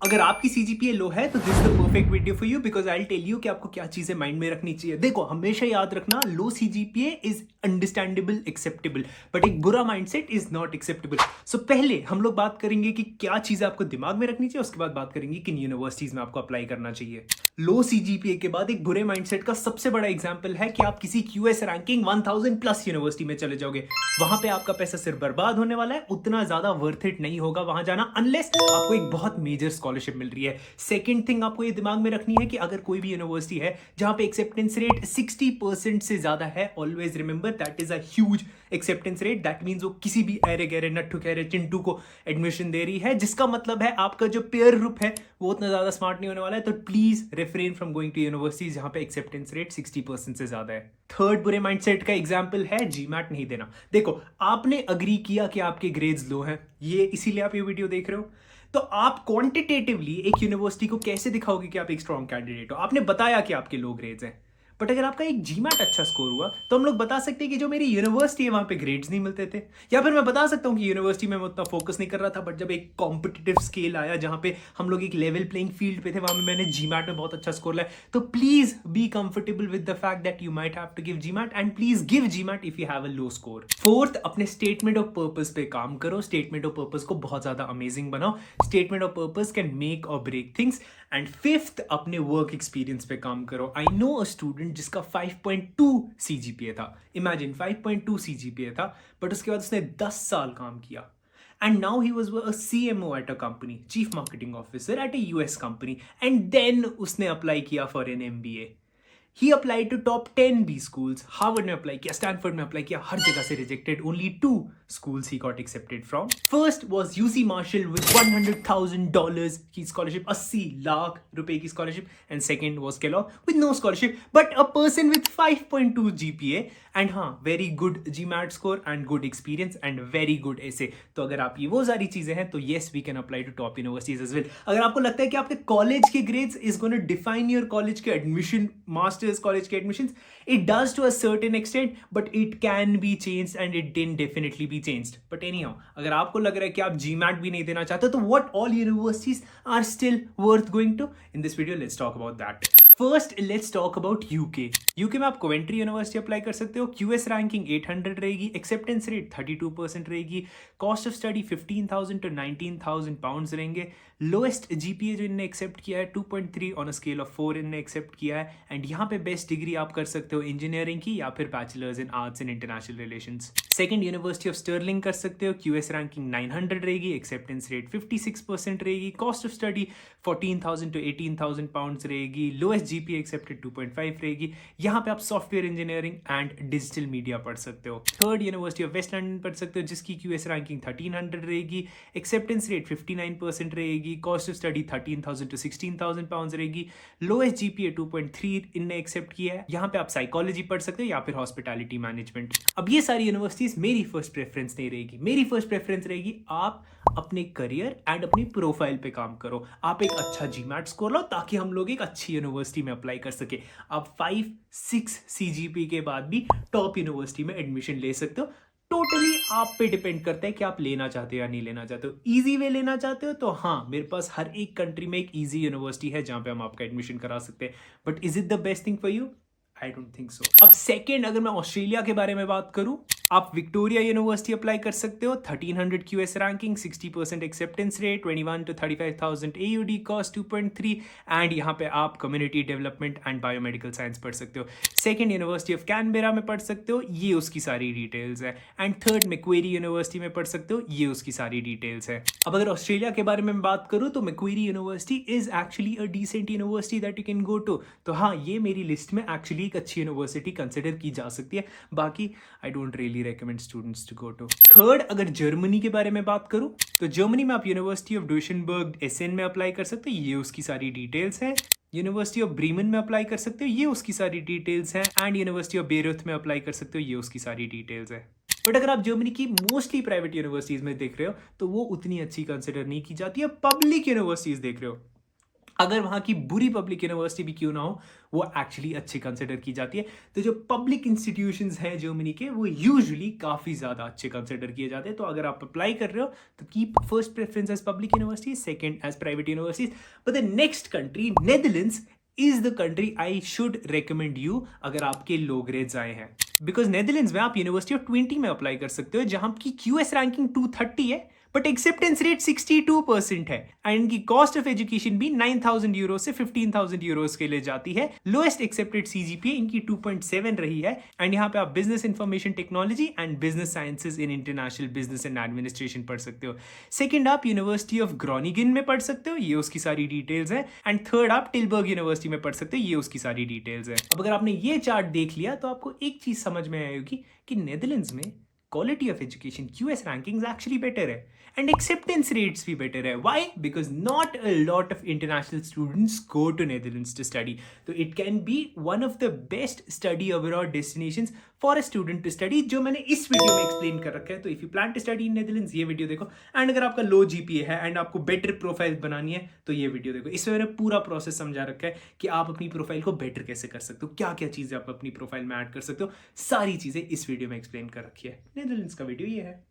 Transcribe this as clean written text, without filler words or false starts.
अगर आपकी CGPA low है तो this is the perfect video for you because I will tell you कि आपको क्या चीजें माइंड में रखनी चाहिए। देखो, हमेशा याद रखना, low CGPA is understandable, acceptable, but एक बुरा mindset is not acceptable. So पहले हम लोग बात करेंगे कि क्या चीजें आपको दिमाग में रखनी चाहिए, उसके बाद बात करेंगे किन यूनिवर्सिटीज में आपको अप्लाई करना चाहिए। लो सीजीपीए के बाद एक बुरे माइंडसेट का सबसे बड़ा एग्जांपल है कि आप किसी क्यूएस रैंकिंग 1000 प्लस यूनिवर्सिटी में चले जाओगे। वहां पे आपका पैसा सिर्फ बर्बाद होने वाला है, उतना ज्यादा वर्थ इट नहीं होगा वहां जाना अनलेस आपको एक बहुत मेजर स्कॉलरशिप मिल रही है। सेकंड थिंग आपको ये दिमाग में रखनी है कि अगर कोई भी यूनिवर्सिटी है जहां पे एक्सेप्टेंस रेट 60% से ज्यादा है, always remember that is a huge acceptance rate. That means वो किसी भी अरे गहरे नट्ठू गहरे चिंटू को एडमिशन दे रही है, जिसका मतलब है आपका जो पेयर ग्रुप है वो उतना ज्यादा स्मार्ट नहीं होने वाला है। तो please refrain from going to universities जहां पे एक्सेप्टेंस रेट 60% से ज्यादा है। थर्ड बुरे माइंडसेट का एग्जांपल है जीमैट नहीं देना। देखो, आपने अग्री किया कि आपके ग्रेड्स लो हैं, ये इसीलिए आप ये वीडियो देख रहे हो, तो आप क्वांटिटेटिवली एक यूनिवर्सिटी को कैसे दिखाओगे कि आप एक स्ट्रॉन्ग कैंडिडेट हो? आपने बताया कि आपके लो ग्रेड्स हैं, बट अगर आपका एक जीमैट अच्छा स्कोर हुआ तो हम लोग बता सकते हैं कि जो मेरी यूनिवर्सिटी है वहां पे ग्रेड्स नहीं मिलते थे। या फिर मैं बता सकता हूं कि यूनिवर्सिटी में मैं उतना फोकस नहीं कर रहा था, बट जब एक कॉम्पिटिटिव स्केल आया जहां पे हम लोग एक लेवल प्लेइंग फील्ड पे थे, वहां में मैंने जीमैट में बहुत अच्छा स्कोर लाया। तो please be comfortable with the fact that you might have to give GMAT and please give GMAT if you have a low score. Fourth, अपने स्टेटमेंट ऑफ पर्पस पे काम करो। स्टेटमेंट ऑफ पर्पस को बहुत ज्यादा amazing बनाओ। Statement of purpose can make और break things. And fifth, अपने वर्क एक्सपीरियंस पे काम करो। आई नो अ स्टूडेंट जिसका 5.2 सीजीपीए था। इमेजिन 5.2 सीजीपीए था, बट उसके बाद उसने 10 साल काम किया and now he was a CMO at a company, chief marketing officer at a US company, and then उसने अप्लाई किया for an MBA. He applied to top 10 B schools. Harvard में अप्लाई किया, स्टैनफोर्ड में apply किया, हर जगह से rejected. Only 2 schools he got accepted from. First was UC Marshall with $100,000 की scholarship, 80 lakh रुपए की scholarship. And second was Kellogg with no scholarship, but a person with 5.2 GPA and हाँ, very good GMAT score and good experience and very good essay. तो अगर आप ये वो सारी चीजें हैं तो yes, we can apply to top universities as well. अगर आपको लगता है कि आपके कॉलेज के grades is going to define your college के एडमिशन, मास्टर्स कॉलेज के admissions, it does to a certain extent, but it can be changed and it didn't definitely be changed. But anyhow, अगर आपको लग रहा है कि आप GMAT भी नहीं देना चाहते तो what all universities are still worth going to? In this video, let's talk about that. First let's talk about UK. UK में आप कोवेंट्री यूनिवर्सिटी अप्लाई कर सकते हो। क्यूएस रैंकिंग 800 रहेगी, एक्सेप्टेंस रेट 32% रहेगी, cost of study 15,000 to 19,000 pounds रहेंगे। Lowest GPA जो इनने एक्सेप्ट किया है 2.3 ऑन अ स्केल ऑफ 4 इनने एक्सेप्ट किया है। एंड यहाँ पे बेस्ट डिग्री आप कर सकते हो इंजीनियरिंग की या फिर bachelors in arts and international relations. Second, university of Stirling कर सकते हो। क्यूएस रैंकिंग 900 रहेगी, एक्सेप्टेंस रेट 56% रहेगी, cost of study 14,000 to 18,000 pounds रहेगी, लोएस्ट जीपीए एक्सेप्टेड 2.5 रहेगी। यहाँ पे आप software engineering and digital media पढ़ सकते हो। Third, university of west London पढ़ सकते हो जिसकी क्यूएस रैंकिंग 1300 रहेगी, एक्सेप्टेंस रेट 59% रहेगी, cost of study 13,000 to 16,000 pounds रहेगी, लोएस्ट जीपीए 2.3 इनने एक्सेप्ट किया है। यहाँ पे आप साइकोलॉजी पढ़ सकते हो या फिर हॉस्पिटैलिटी मैनेजमेंट। अब ये सारी यूनिवर्सिटीज मेरी फर्स्ट प्रेफरेंस नहीं रहेगी। मेरी फर्स्ट प्रेफरेंस रहेगी आप अपने करियर एंड अपनी प्रोफाइल पे काम करो। आप एक अच्छा जीमैट स्कोर लो ताकि हम लोग एक अच्छी यूनिवर्सिटी में अप्लाई कर सके। आप 5-6 सीजीपी के बाद भी टॉप यूनिवर्सिटी में एडमिशन ले सकते हो। टोटली आप पे डिपेंड करता है कि आप लेना चाहते हो या नहीं लेना चाहते हो। इजी वे लेना चाहते हो तो हाँ, मेरे पास हर एक कंट्री में एक इजी यूनिवर्सिटी है जहां पे हम आपका एडमिशन करा सकते हैं। But is it the best thing for you? I don't think so. अब सेकेंड, अगर मैं ऑस्ट्रेलिया के बारे में बात करूं, आप विक्टोरिया यूनिवर्सिटी अप्लाई कर सकते हो। 1300 QS ranking, 60% acceptance rate, 21 to 35,000 AUD, cost 2.3 and यहाँ पे आप community development and biomedical science पढ़ सकते हो। सेकंड, यूनिवर्सिटी ऑफ कैनबेरा में पढ़ सकते हो, ये उसकी सारी डिटेल्स है। एंड थर्ड, मैक्वेरी यूनिवर्सिटी में पढ़ सकते हो, ये उसकी सारी डिटेल्स है। अब अगर ऑस्ट्रेलिया के बारे में बात करूँ तो Macquarie university is actually a decent university that you can go to. तो हाँ, ये मेरी लिस्ट में एक्चुअली एक अच्छी यूनिवर्सिटी कंसिडर की जा सकती है। बाकी I don't really recommend students to go to. Third, अगर जर्मनी के बारे में बात करूं तो जर्मनी में आप यूनिवर्सिटी ऑफ डुइसेनबर्ग एसेन में अप्लाई कर सकते हो, ये उसकी सारी डिटेल्स है। यूनिवर्सिटी ऑफ ब्रीमन में अप्लाई कर सकते हो, ये उसकी सारी डिटेल्स है। एंड यूनिवर्सिटी ऑफ बेरूथ में अप्लाई कर सकते हो, ये उसकी सारी डिटेल्स है। बट अगर आप जर्मनी की मोस्टली प्राइवेट यूनिवर्सिटीज में देख रहे हो तो वो उतनी अच्छी कंसिडर नहीं की जाती है। पब्लिक यूनिवर्सिटीज देख रहे हो अगर वहाँ की बुरी पब्लिक यूनिवर्सिटी भी क्यों ना हो, वो एक्चुअली अच्छी कंसिडर की जाती है। तो जो पब्लिक इंस्टीट्यूशंस हैं जर्मनी के, वो यूजुअली काफ़ी ज़्यादा अच्छे कंसिडर किए जाते हैं। तो अगर आप अप्लाई कर रहे हो तो keep first preference as public university, second as private universities. But the next country Netherlands is the country I should recommend you अगर आपके लो ग्रेड्स आए हैं, बिकॉज नेदरलैंड्स में आप यूनिवर्सिटी ऑफ 20 में अप्लाई कर सकते हो, जहां की क्यूएस रैंकिंग 230 है बट एक्सेप्टेंस रेट 62% है, एंड इनकी कॉस्ट ऑफ एजुकेशन भी 9,000 यूरो से 15,000 यूरोस के लिए जाती है। लोएस्ट एक्सेप्टेड सीजीपीए इनकी 2.7 रही है, एंड यहाँ पे आप business information technology and business sciences in international business and administration पढ़ सकते हो। सेकंड आप यूनिवर्सिटी ऑफ ग्रोनिगन में पढ़ सकते हो, ये उसकी सारी डिटेल्स है, एंड थर्ड आप टिलबर्ग यूनिवर्सिटी में पढ़ सकते हो, ये उसकी सारी डिटेल्स है। अब अगर आपने ये चार्ट देख लिया तो आपको एक चीज समझ में आएगी कि नेदरलैंड्स में quality of education, QS rankings actually better है, and acceptance rates भी better है. Why? Because not a lot of international students go to Netherlands to study. So it can be one of the best study abroad destinations for a student to study, जो मैंने इस video में explain कर रखा है। तो if you plan to study in Netherlands, ये video देखो, एंड अगर आपका लो जीपीए है एंड आपको बेटर प्रोफाइल बनानी है तो ये वीडियो देखो। इसमें मैंने पूरा प्रोसेस समझा रखा है कि आप अपनी प्रोफाइल को बेटर कैसे कर सकते हो, क्या क्या चीज़ें आप अपनी प्रोफाइल में ऐड कर सकते हो, सारी चीज़ें इस वीडियो में एक्सप्लेन कर रखी है। नेदरलैंड्स का वीडियो ये है।